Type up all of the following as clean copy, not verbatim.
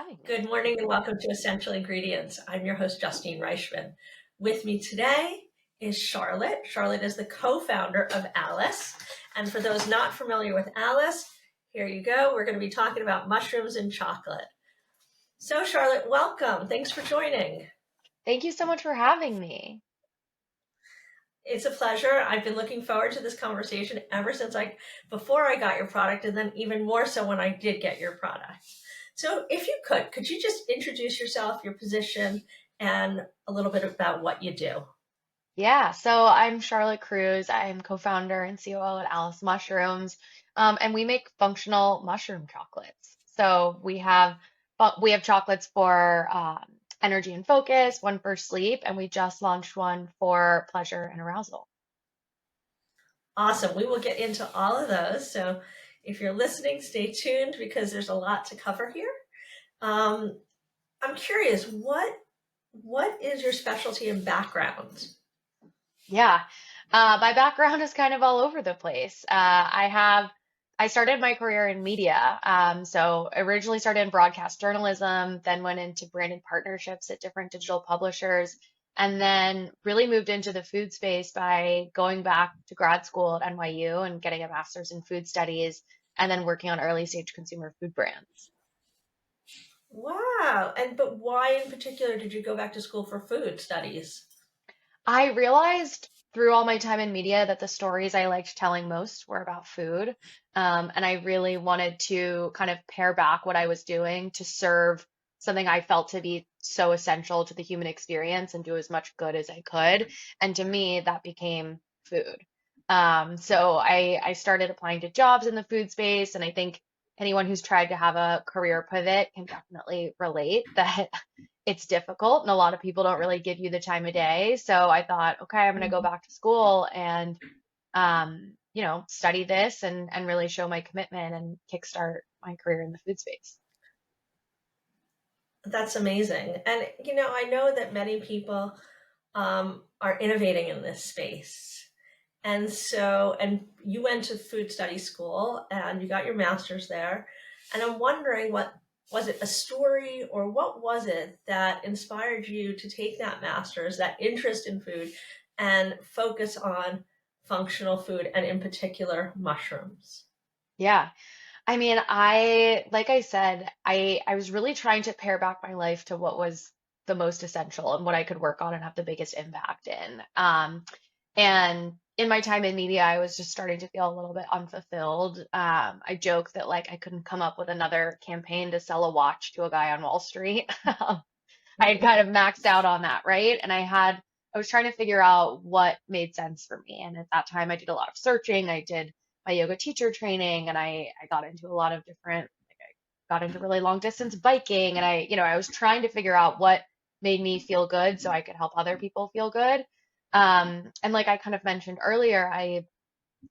having me. Good morning and welcome to Essential Ingredients. I'm your host, Justine Reichman. With me today is Charlotte. Charlotte is the co-founder of Alice. And for those not familiar with Alice, here you go. We're going to be talking about mushrooms and chocolate. So Charlotte, welcome. Thanks for joining. Thank you so much for having me. It's a pleasure. I've been looking forward to this conversation ever since before I got your product, and then even more so when I did get your product. So if you could you just introduce yourself, your position, and a little bit about what you do? Yeah, so I'm Charlotte Cruze. I'm co-founder and COO at Alice Mushrooms, and we make functional mushroom chocolates. So we have chocolates for energy and focus, one for sleep, and we just launched one for pleasure and arousal. Awesome. We will get into all of those. So if you're listening, stay tuned because there's a lot to cover here. Um, I'm curious, what is your specialty and background? Yeah, my background is kind of all over the place. I started my career in media. So originally started in broadcast journalism, then went into branded partnerships at different digital publishers, and then really moved into the food space by going back to grad school at NYU and getting a master's in food studies, and then working on early stage consumer food brands. Wow. But why in particular did you go back to school for food studies? I realized through all my time in media that the stories I liked telling most were about food. And I really wanted to kind of pare back what I was doing to serve something I felt to be so essential to the human experience and do as much good as I could. And to me, that became food. So I started applying to jobs in the food space. And I think anyone who's tried to have a career pivot can definitely relate that it's difficult and a lot of people don't really give you the time of day. So I thought, okay, I'm going to go back to school and study this and really show my commitment and kickstart my career in the food space. That's amazing. And I know that many people are innovating in this space. And you went to food study school and you got your master's there. And I'm wondering, what was it, a story or what was it that inspired you to take that master's, that interest in food, and focus on functional food and in particular mushrooms? Yeah. I mean, like I said, I was really trying to pare back my life to what was the most essential and what I could work on and have the biggest impact in. And in my time in media, I was just starting to feel a little bit unfulfilled. I joke that like I couldn't come up with another campaign to sell a watch to a guy on Wall Street. I had kind of maxed out on that, right? I was trying to figure out what made sense for me. And at that time, I did a lot of searching. I did my yoga teacher training and I got into a lot of different, like I got into really long distance biking and I was trying to figure out what made me feel good so I could help other people feel good. And like I kind of mentioned earlier, I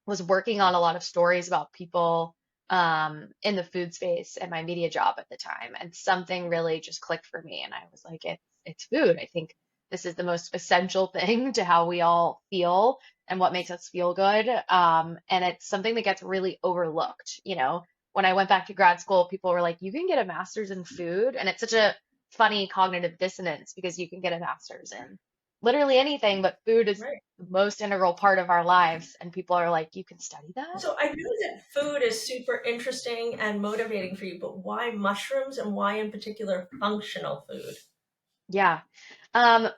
was working on a lot of stories about people in the food space at my media job at the time, and something really just clicked for me, and I was like, it's food. I think this is the most essential thing to how we all feel and what makes us feel good. And it's something that gets really overlooked. When I went back to grad school, people were like, you can get a master's in food, and it's such a funny cognitive dissonance because you can get a master's in literally anything, but food is Right. the most integral part of our lives. And people are like, you can study that? So I know that food is super interesting and motivating for you, but why mushrooms and why in particular functional food? Yeah.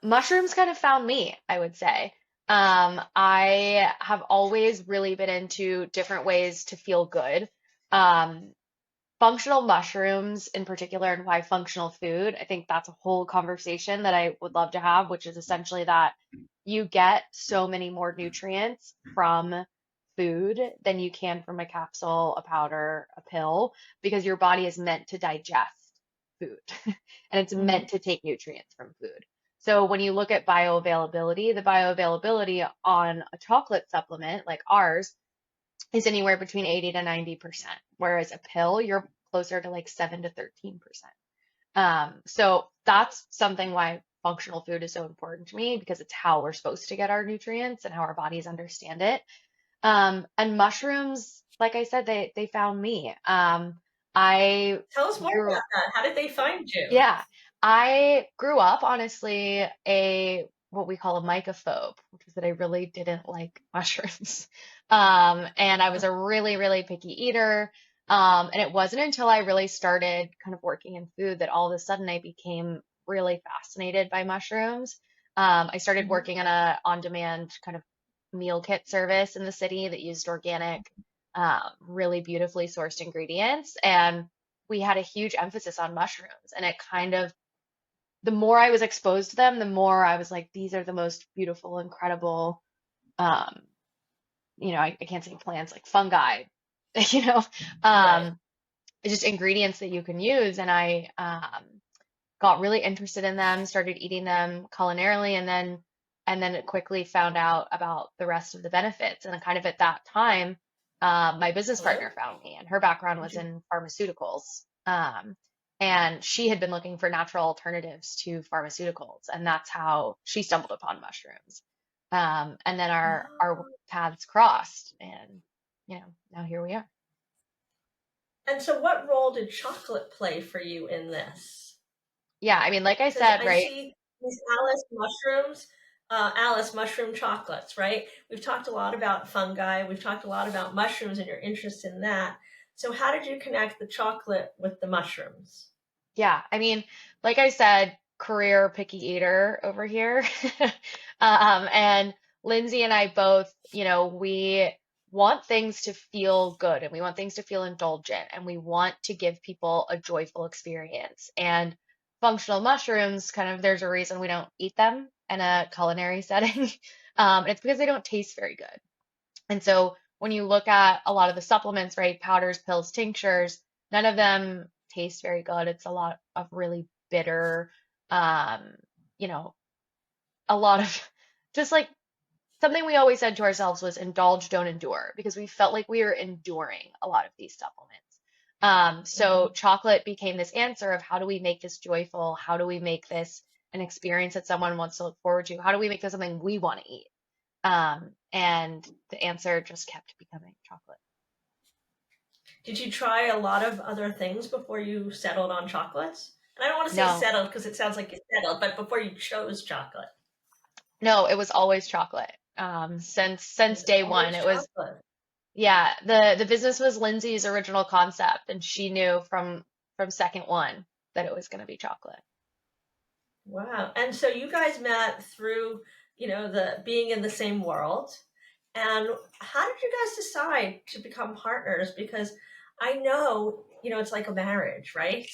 Mushrooms kind of found me, I would say. I have always really been into different ways to feel good. Um, Functional mushrooms in particular, and why functional food, I think that's a whole conversation that I would love to have, which is essentially that you get so many more nutrients from food than you can from a capsule, a powder, a pill, because your body is meant to digest food and it's Mhm. meant to take nutrients from food. So when you look at bioavailability, the bioavailability on a chocolate supplement like ours is anywhere between 80 to 90%, whereas a pill, you're closer to like 7 to 13%. So that's something why functional food is so important to me because it's how we're supposed to get our nutrients and how our bodies understand it. And mushrooms, like I said, they found me. I Tell us more grew about that. How did they find you? Yeah, I grew up honestly a what we call a mycophobe, which is that I really didn't like mushrooms. And I was a really, really picky eater. And it wasn't until I really started kind of working in food that all of a sudden I became really fascinated by mushrooms. I started Mhm. working on a on-demand kind of meal kit service in the city that used organic, really beautifully sourced ingredients. And we had a huge emphasis on mushrooms. And it kind of, the more I was exposed to them, the more I was like, these are the most beautiful, incredible, um, I can't say plants, like fungi, you know, Right. um, just ingredients that you can use. And I got really interested in them, started eating them culinarily, and then it quickly found out about the rest of the benefits. And then kind of at that time, my business partner Hello? found me, and her background Did was you? in pharmaceuticals. And she had been looking for natural alternatives to pharmaceuticals, and that's how she stumbled upon mushrooms. And then our Oh. paths crossed, and now here we are. And so, what role did chocolate play for you in this? Yeah, I mean, like I Because said, I right? see these Alice mushrooms, Alice mushroom chocolates, right? We've talked a lot about fungi. We've talked a lot about mushrooms and your interest in that. So, how did you connect the chocolate with the mushrooms? Yeah, I mean, like I said, career picky eater over here. And Lindsay and I both, we want things to feel good and we want things to feel indulgent and we want to give people a joyful experience. And functional mushrooms, kind of, there's a reason we don't eat them in a culinary setting. And it's because they don't taste very good. And so when you look at a lot of the supplements, right, powders, pills, tinctures, none of them taste very good. It's a lot of really bitter, um, you know, a lot of just like something we always said to ourselves was indulge, don't endure, because we felt like we were enduring a lot of these supplements. So Hmm. chocolate became this answer of how do we make this joyful? How do we make this an experience that someone wants to look forward to? How do we make this something we want to eat? And the answer just kept becoming chocolate. Did you try a lot of other things before you settled on chocolates? And I don't want to say No, settled because it sounds like you settled, but before you chose chocolate. no, it was always chocolate. It Since was day one, always it was, chocolate. yeah, the business was Lindsay's original concept, and she knew from second one that it was going to be chocolate. Wow. And so you guys met through, the being in the same world. And how did you guys decide to become partners? Because I know, it's like a marriage, right?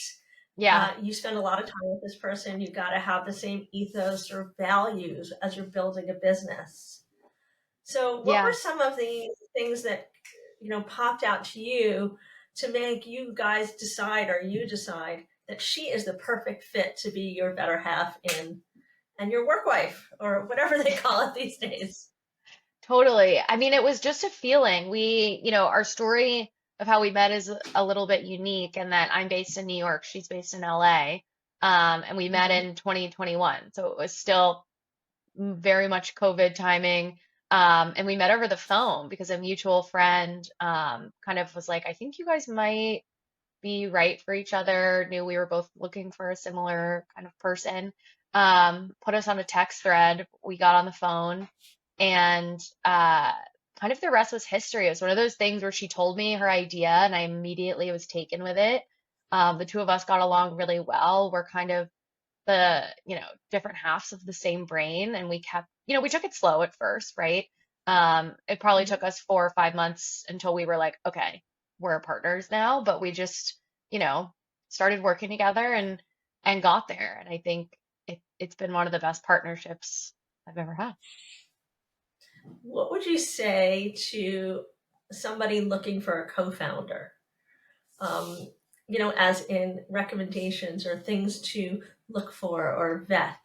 Yeah, You spend a lot of time with this person. You got to have the same ethos or values as you're building a business. So, what were yeah. some of the things that, popped out to you to make you guys decide or you decide that she is the perfect fit to be your better half in and your work wife or whatever they call it these days? Totally. I mean, it was just a feeling. Our story of how we met is a little bit unique in that I'm based in New York, she's based in LA. And we met Hmm. in 2021. So it was still very much COVID timing. And we met over the phone because a mutual friend kind of was like, I think you guys might be right for each other, knew we were both looking for a similar kind of person. Put us on a text thread. We got on the phone and kind of the rest was history. It was one of those things where she told me her idea and I immediately was taken with it. The two of us got along really well. We're kind of the, different halves of the same brain. And we kept, we took it slow at first, right? It probably Hmm. took us 4 or 5 months until we were like, okay, we're partners now, but we just, started working together and got there. And I think it's been one of the best partnerships I've ever had. What would you say to somebody looking for a co founder? Um, as in recommendations or things to look for or vet?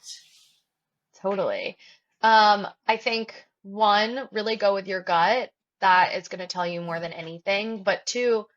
Totally. I think one, really go with your gut. That is going to tell you more than anything. But two,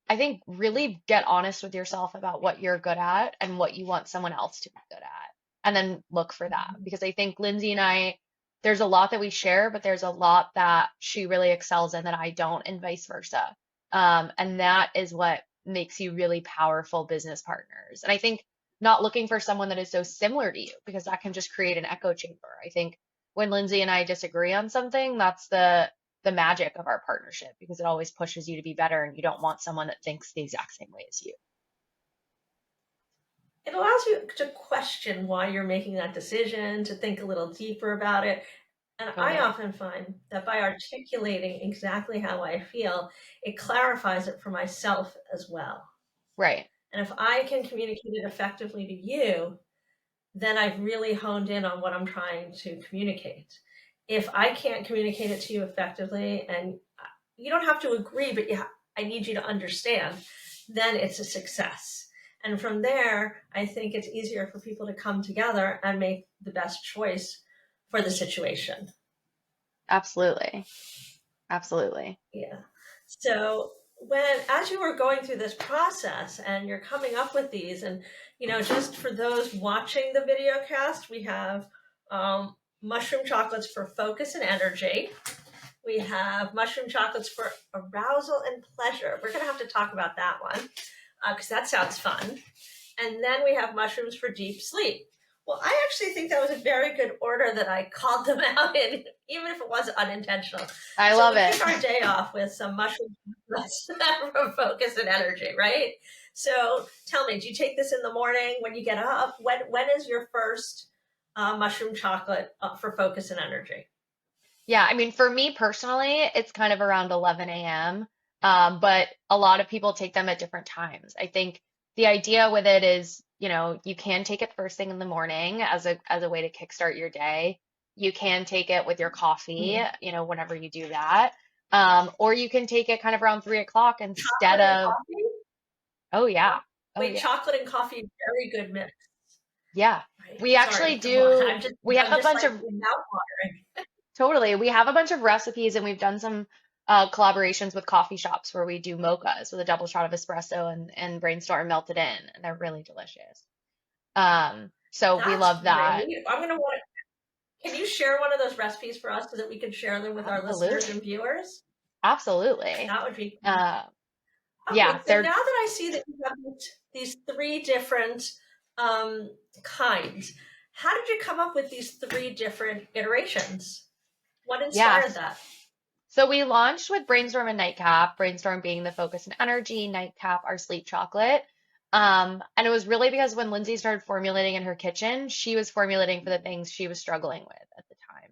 I think really get honest with yourself about what you're good at and what you want someone else to be good at. And then look for that. Because I think Lindsay and I, there's a lot that we share, but there's a lot that she really excels in that I don't, and vice versa. And that is what makes you really powerful business partners. And I think not looking for someone that is so similar to you, because that can just create an echo chamber. I think when Lindsay and I disagree on something, that's the magic of our partnership, because it always pushes you to be better, and you don't want someone that thinks the exact same way as you. It allows you to question why you're making that decision, to think a little deeper about it. And I Totally. often find that by articulating exactly how I feel, it clarifies it for myself as well. Right. And if I can communicate it effectively to you, then I've really honed in on what I'm trying to communicate. If I can't communicate it to you effectively, and you don't have to agree, but yeah, I need you to understand, then it's a success. And from there, I think it's easier for people to come together and make the best choice for the situation. Absolutely. Absolutely. Yeah. So as you were going through this process and you're coming up with these, and just for those watching the video cast, we have mushroom chocolates for focus and energy. We have mushroom chocolates for arousal and pleasure. We're going to have to talk about that one because that sounds fun. And then we have mushrooms for deep sleep. Well, I actually think that was a very good order that I called them out in, even if it was unintentional. I So love we it. kick our day off with some mushroom for focus and energy, right? So tell me, do you take this in the morning when you get up? When is your first mushroom chocolate for focus and energy? Yeah, I mean, for me personally, it's kind of around 11 a.m. But a lot of people take them at different times. I think the idea with it is, you can take it first thing in the morning as a way to kickstart your day. You can take it with your coffee, Mm-hmm. whenever you do that. Or you can take it kind of around 3 o'clock instead Chocolate and of, coffee? oh yeah, oh Wait, yeah, chocolate and coffee, very good mix, yeah. right? We Sorry, actually come on. do, I'm just, we have I'm a just bunch like of mouth watering. Totally. We have a bunch of recipes, and we've done some collaborations with coffee shops where we do mochas with a double shot of espresso and brainstorm melted in, and they're really delicious. So we That's love that. great. I'm gonna want to. Can you share one of those recipes for us so that we can share them with our listeners and Absolutely. viewers? Absolutely. That would be Uh, okay. yeah, So now they're, that I see that you have these three different um, kinds, how did you come up with these three different iterations? What yeah. inspired that? So we launched with Brainstorm and Nightcap, Brainstorm being the focus and energy, Nightcap our sleep chocolate. And it was really because when Lindsay started formulating in her kitchen, she was formulating for the things she was struggling with at the time.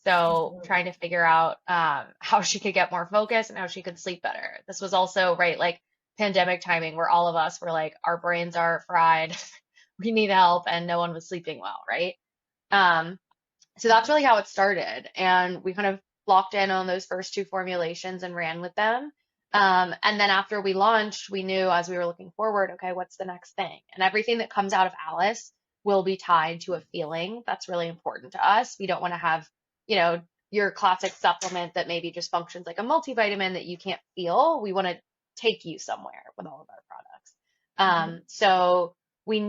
So trying to figure out how she could get more focus and how she could sleep better. This was also, right, like pandemic timing where all of us were like, our brains are fried, we need help, and no one was sleeping well, right? Um, so that's really how it started. And we kind of locked in on those first two formulations and ran with them. And then after we launched, we knew as we were looking forward, okay, what's the next thing? And everything that comes out of Alice will be tied to a feeling that's really important to us. We don't want to have, you know, your classic supplement that maybe just functions like a multivitamin that you can't feel. We want to take you somewhere with all of our products. So we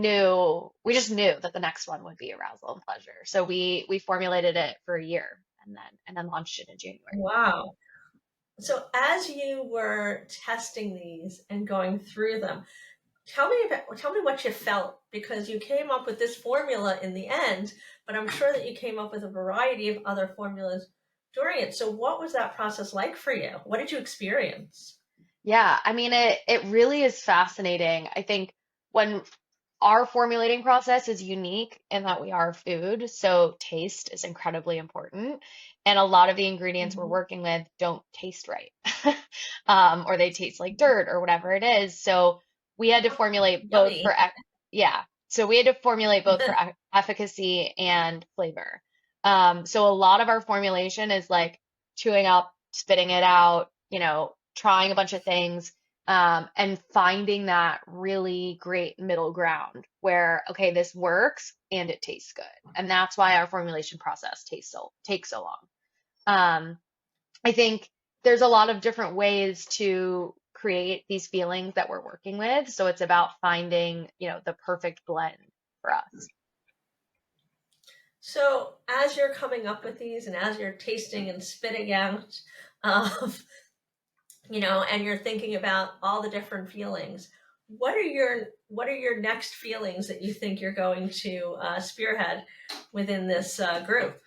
just knew that the next one would be arousal and pleasure. So we formulated it for a year and then launched it in January. Wow. So as you were testing these and going through them, tell me what you felt, because you came up with this formula in the end, but I'm sure that you came up with a variety of other formulas during it. So what was that process like for you? What did you experience? Yeah, I mean it really is fascinating. I think when our formulating process is unique in that we are food, so taste is incredibly important. And a lot of the ingredients we're Mhm. working with don't taste right. Or they taste like dirt or whatever it is. So we had to formulate both Yummy. for, yeah. So we had to formulate both for efficacy and flavor. So a lot of our formulation is like chewing up, spitting it out, trying a bunch of things, and finding that really great middle ground where, okay, this works and it tastes good. And that's why our formulation process takes so long. Um, I think there's a lot of different ways to create these feelings that we're working with. So it's about finding, the perfect blend for us. So as you're coming up with these and as you're tasting and spitting out, um, and you're thinking about all the different feelings. What are your next feelings that you think you're going to spearhead within this group?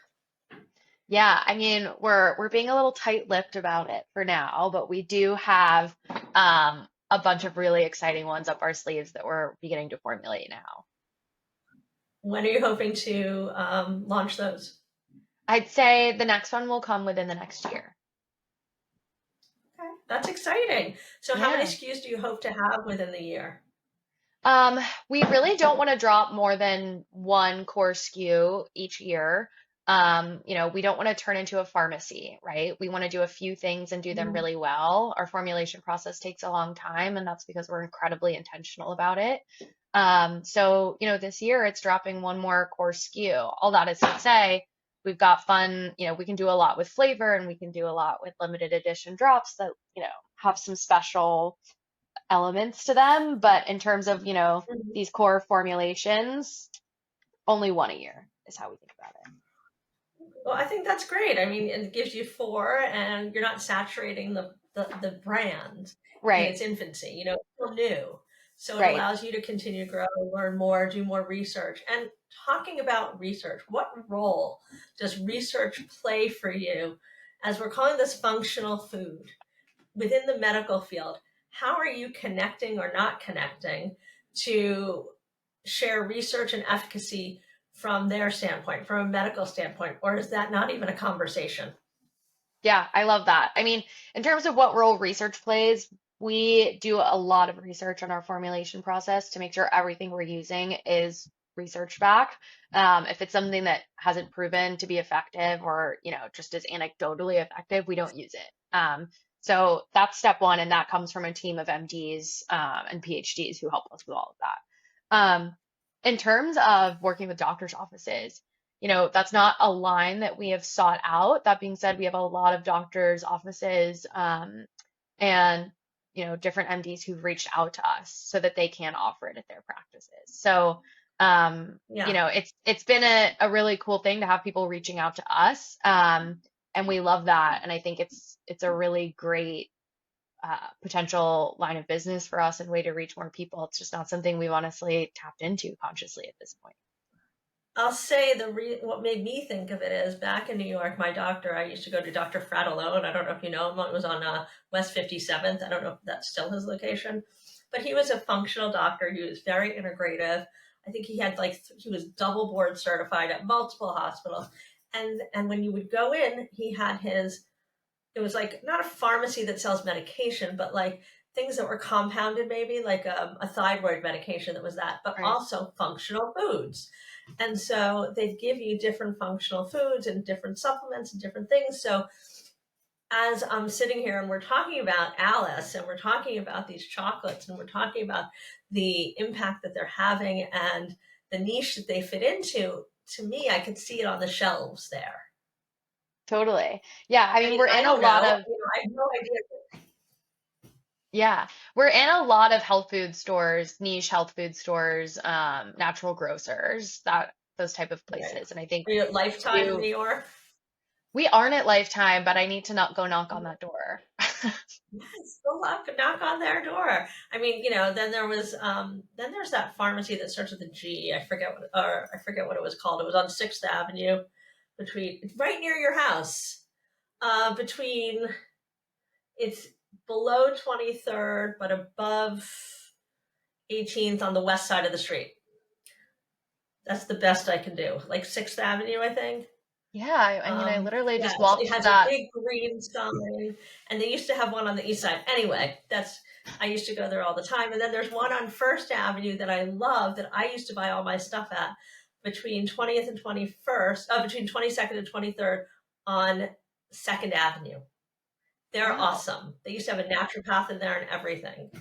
Yeah, I mean, we're being a little tight-lipped about it for now, but we do have a bunch of really exciting ones up our sleeves that we're beginning to formulate now. When are you hoping to launch those? I'd say the next one will come within the next year. Okay, that's exciting. So, how many Yeah. SKUs do you hope to have within the year? Um, we really don't want to drop more than one core SKU each year. We don't want to turn into a pharmacy, right? We want to do a few things and do them Mhm. really well. Our formulation process takes a long time, and that's because we're incredibly intentional about it. This year it's dropping one more core SKU. All that is to say, we've got fun, we can do a lot with flavor and we can do a lot with limited edition drops that, have some special elements to them, but in terms of, Mhm. these core formulations, only one a year is how we think about it. Well, I think that's great. I mean, it gives you four, and you're not saturating the brand in Right, its infancy. It's still new. So it right. allows you to continue to grow, learn more, do more research. And talking about research, what role does research play for you as we're calling this functional food within the medical field? How are you connecting or not connecting to share research and efficacy from their standpoint, from a medical standpoint, or is that not even a conversation? Yeah, I love that. I mean, in terms of what role research plays, we do a lot of research on our formulation process to make sure everything we're using is research back. If it's something that hasn't proven to be effective or, just is anecdotally effective, we don't use it. So that's step one, and that comes from a team of MDs and PhDs who help us with all of that. In terms of working with doctors' offices, that's not a line that we have sought out. That being said, we have a lot of doctors' offices and different MDs who've reached out to us so that they can offer it at their practices. So Yeah. it's been a really cool thing to have people reaching out to us. And we love that. And I think it's a really great potential line of business for us and way to reach more people. It's just not something we've honestly tapped into consciously at this point. I'll say what made me think of it is back in New York, my doctor, I used to go to Dr. Fratellone. I don't know if you know him. It was on West 57th. I don't know if that's still his location, but he was a functional doctor. He was very integrative. I think he had he was double board certified at multiple hospitals. And when you would go in, he had it was like not a pharmacy that sells medication, but like things that were compounded, maybe like a thyroid medication that was that, but Right. also functional foods. And so they'd give you different functional foods and different supplements and different things. So as I'm sitting here and we're talking about Alice and we're talking about these chocolates and we're talking about the impact that they're having and the niche that they fit into, to me, I could see it on the shelves there. Totally. Yeah, I I mean, mean, I don't know. I have no idea. we're in a lot of health food stores, niche health food stores, natural grocers, those type of Right. places. And I think Are you at Lifetime in you New York? we aren't at Lifetime, but I need to not go knock on that door. Yes, go knock on their door. I mean, then there's that pharmacy that starts with a G. I forget what it was called. It was on Sixth Avenue, right near your house. Between it's below 23rd, but above 18th on the west side of the street. That's the best I can do. Like Sixth Avenue, I think. Yeah, I mean, I literally Yeah, just it walked to has a that. big green sign, and they used to have one on the east side. Anyway, I used to go there all the time. And then there's one on First Avenue that I love that I used to buy all my stuff at between 20th and 21st, between 22nd and 23rd on Second Avenue. They're Wow, awesome. They used to have a naturopath in there and everything.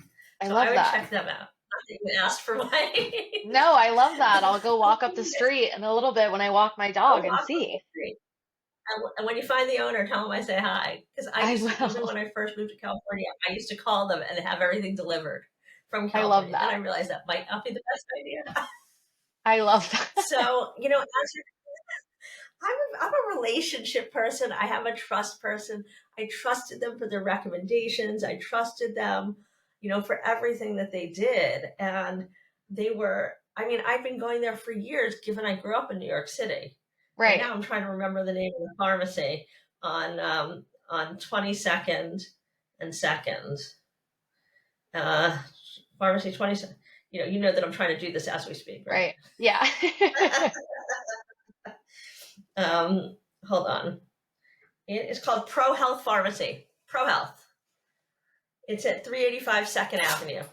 I So I love would that. check them out. Not that you asked for my No, I love that. I'll go walk up the street in a little bit when I walk my go dog and walk up the see. street. And when you find the owner, tell them I say hi. Because I I used to, even will. when I first moved to California, I used to call them and have everything delivered from I love California. Then I that. realized that might not be the best idea. I love that. So, I'm a relationship person. I am a trust person. I trusted them for their recommendations. I trusted them, for everything that they did. And they were, I mean, I've been going there for years, given I grew up in New York City. And Right, now I'm trying to remember the name of the pharmacy on 22nd and 2nd. Uh, Pharmacy 22nd. You know that I'm trying to do this as we speak, right? right. Yeah. um, Hold on. It is called Pro Health Pharmacy. Pro Health. It's at 385 Second Avenue.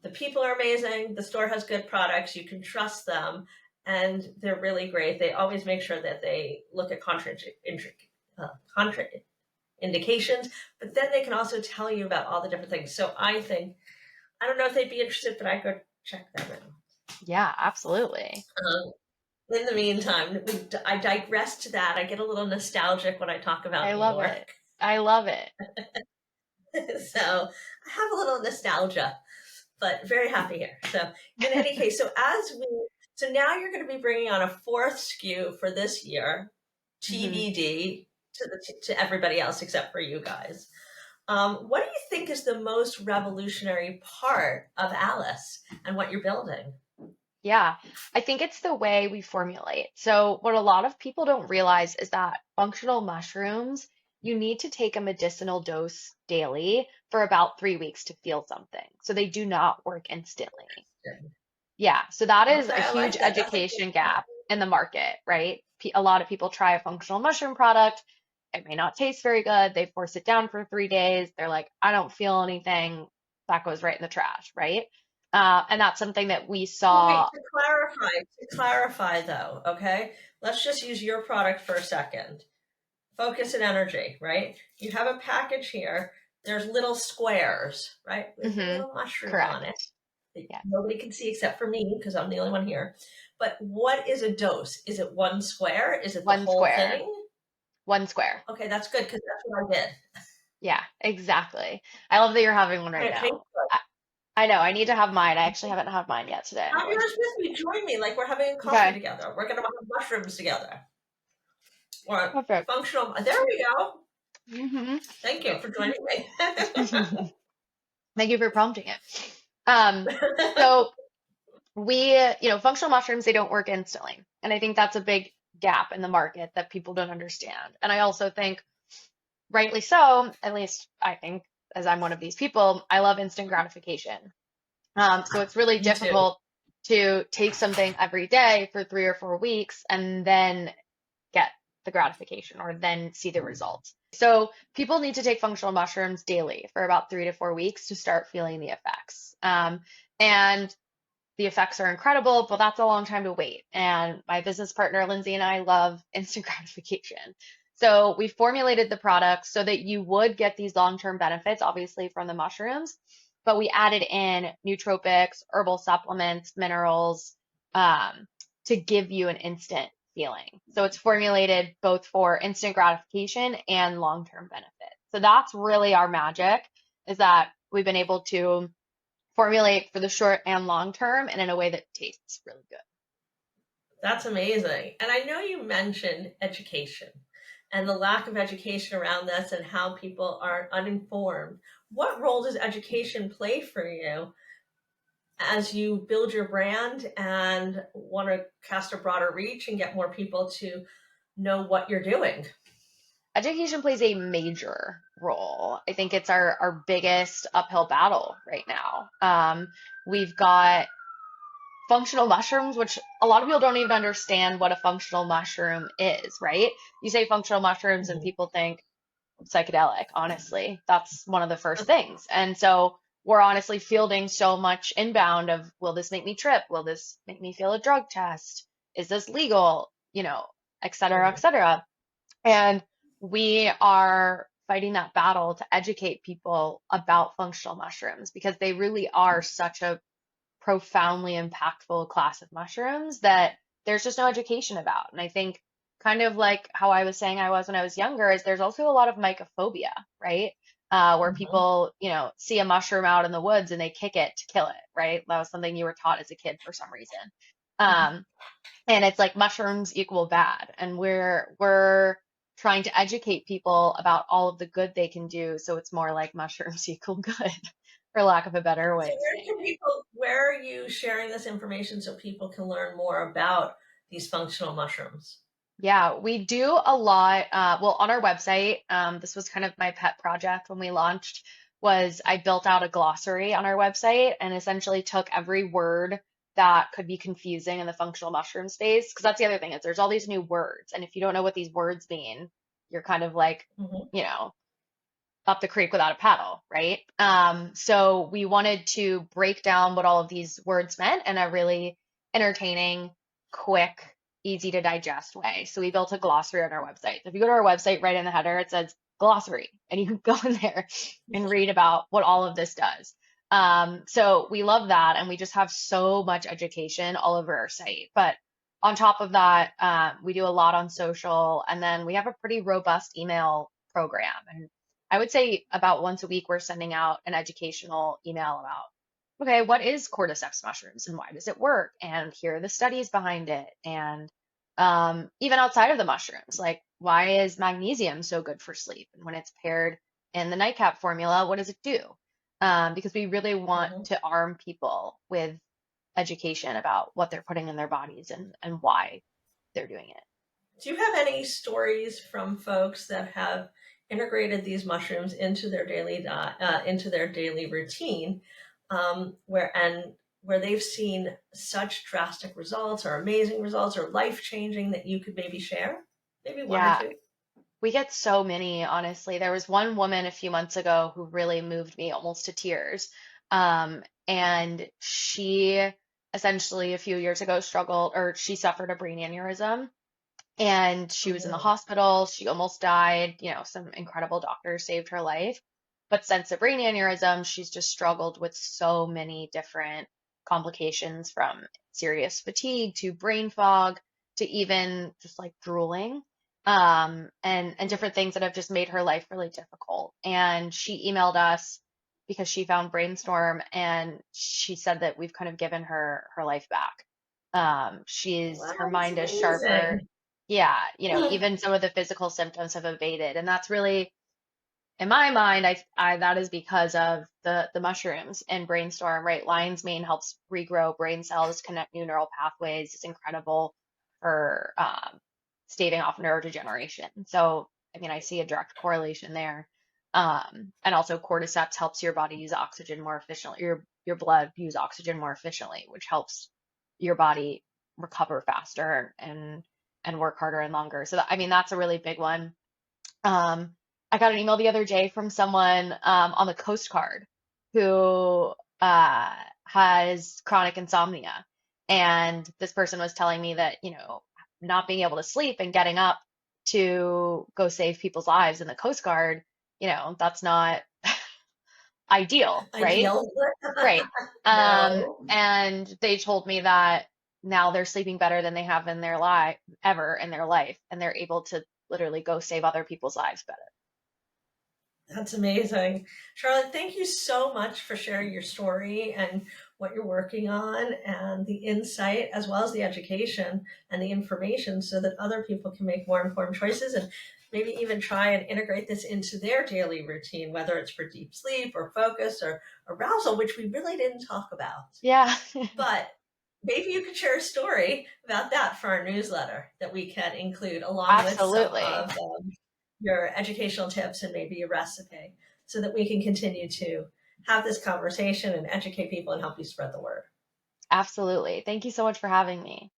The people are amazing. The store has good products. You can trust them, and they're really great. They always make sure that they look at contraindications, but then they can also tell you about all the different things. So I don't know if they'd be interested, but I could check them out. Yeah, absolutely. In the meantime, I digress to that. I get a little nostalgic when I talk I about New love it. York. I love it. So I have a little nostalgia, but very happy here. So in any case, so now you're going to be bringing on a fourth SKU for this year, Hmm. TBD to everybody else except for you guys. What do you think is the most revolutionary part of Alice and what you're building? Yeah, I think it's the way we formulate. So, what a lot of people don't realize is that functional mushrooms, you need to take a medicinal dose daily for about 3 weeks to feel something. So, they do not work instantly. Yeah, so that is Okay, a I huge like that. That's a good education point. gap in the market, right? A lot of people try a functional mushroom product. It may not taste very good. They force it down for 3 days. They're like, I don't feel anything. That goes right in the trash, right? And that's something that we Well, wait, saw. to clarify though, okay? Let's just use your product for a second. Focus and energy, right? You have a package here. There's little squares, right? With a Hmm. little mushroom on it Correct. that Yeah, nobody can see except for me because I'm the only one here. But what is a dose? Is it one square? Is it the one whole square, thing? one square. Okay, that's good because that's what I did. Yeah, exactly. I love that you're having one And right it tastes now. good. I know. I need to have mine. I actually haven't had mine yet today. I'm Have going yours to. with me. Join me. Like we're having a coffee Okay. together. We're gonna have mushrooms together. Or Perfect. functional. There we go. Hmm. Thank you for joining me. Thank you for prompting it. Um, so functional mushrooms, they don't work instantly. And I think that's a big gap in the market that people don't understand. And I also think, rightly so, at least I think, as I'm one of these people, I love instant gratification. So it's really Me too. difficult to take something every day for 3 or 4 weeks and then get the gratification or then see the results. So people need to take functional mushrooms daily for about 3 to 4 weeks to start feeling the effects. And the effects are incredible, but that's a long time to wait. And my business partner, Lindsay, and I love instant gratification. So we formulated the product so that you would get these long-term benefits, obviously from the mushrooms, but we added in nootropics, herbal supplements, minerals, um, to give you an instant feeling. So it's formulated both for instant gratification and long-term benefit. So that's really our magic, is that we've been able to formulate for the short and long term and in a way that tastes really good. That's amazing. And I know you mentioned education and the lack of education around this and how people are uninformed. What role does education play for you as you build your brand and want to cast a broader reach and get more people to know what you're doing? Education plays a major role. I think it's our biggest uphill battle right now. We've got functional mushrooms, which a lot of people don't even understand what a functional mushroom is, right? You say functional mushrooms and Mhm. people think psychedelic, honestly. That's one of the first things. And so we're honestly fielding so much inbound of, will this make me trip? Will this make me fail a drug test? Is this legal? Et cetera, et cetera. And we are fighting that battle to educate people about functional mushrooms because they really are such a profoundly impactful class of mushrooms that there's just no education about. And I think kind of like how I was saying I was when I was younger, is there's also a lot of mycophobia, right? Where Mhm. people, see a mushroom out in the woods and they kick it to kill it, right? That was something you were taught as a kid for some reason. And it's like mushrooms equal bad, and we're trying to educate people about all of the good they can do, so it's more like mushrooms equal good, for lack of a better way So of saying it. where are you sharing this information so people can learn more about these functional mushrooms? Yeah, we do a lot. Well, on our website, this was kind of my pet project when we launched, was I built out a glossary on our website and essentially took every word that could be confusing in the functional mushroom space. Because that's the other thing is there's all these new words, and if you don't know what these words mean, you're kind of like, Hmm. you know, up the creek without a paddle, right? So we wanted to break down what all of these words meant in a really entertaining, quick, easy to digest way. So we built a glossary on our website. If you go to our website, right in the header, it says glossary, and you can go in there and read about what all of this does. So we love that, and we just have so much education all over our site. But on top of that, we do a lot on social, and then we have a pretty robust email program. And I would say about once a week, we're sending out an educational email about, okay, what is cordyceps mushrooms and why does it work? And here are the studies behind it. And even outside of the mushrooms, like why is magnesium so good for sleep? And when it's paired in the nightcap formula, what does it do? Because we really want Hmm. to arm people with education about what they're putting in their bodies and why they're doing it. Do you have any stories from folks that have integrated these mushrooms into their into their daily routine, where they've seen such drastic results or amazing results or life changing that you could maybe share? Maybe one or Yeah, two. we get so many, honestly. There was one woman a few months ago who really moved me almost to tears. And she essentially a few years ago struggled, or she suffered a brain aneurysm, and she Oh was in the no. hospital. She almost died. Some incredible doctors saved her life. But since the brain aneurysm, she's just struggled with so many different complications, from serious fatigue to brain fog to even just like drooling, and different things that have just made her life really difficult. And she emailed us because she found Brainstorm, and she said that we've kind of given her life back. Her Wow, that's mind is sharper. amazing. Yeah, even some of the physical symptoms have abated, and that's really, in my mind, I that is because of the mushrooms and Brainstorm, right? Lion's mane helps regrow brain cells, connect new neural pathways. It's incredible for staving off neurodegeneration. So, I mean, I see a direct correlation there. And also, cordyceps helps your body use oxygen more efficiently, your blood use oxygen more efficiently, which helps your body recover faster and work harder and longer. So, I mean, that's a really big one. Um, I got an email the other day from someone on the Coast Guard who has chronic insomnia. And this person was telling me that, not being able to sleep and getting up to go save people's lives in the Coast Guard, that's not ideal, right? Ideal. Right. No. And they told me that now they're sleeping better than they have in their life ever in their life, and they're able to literally go save other people's lives better. That's amazing. Charlotte, thank you so much for sharing your story and what you're working on and the insight as well as the education and the information so that other people can make more informed choices and maybe even try and integrate this into their daily routine, whether it's for deep sleep or focus or arousal, which we really didn't talk about. Yeah, But maybe you could share a story about that for our newsletter that we can include along with some absolutely. of your educational tips and maybe a recipe so that we can continue to have this conversation and educate people and help you spread the word. Absolutely. Thank you so much for having me.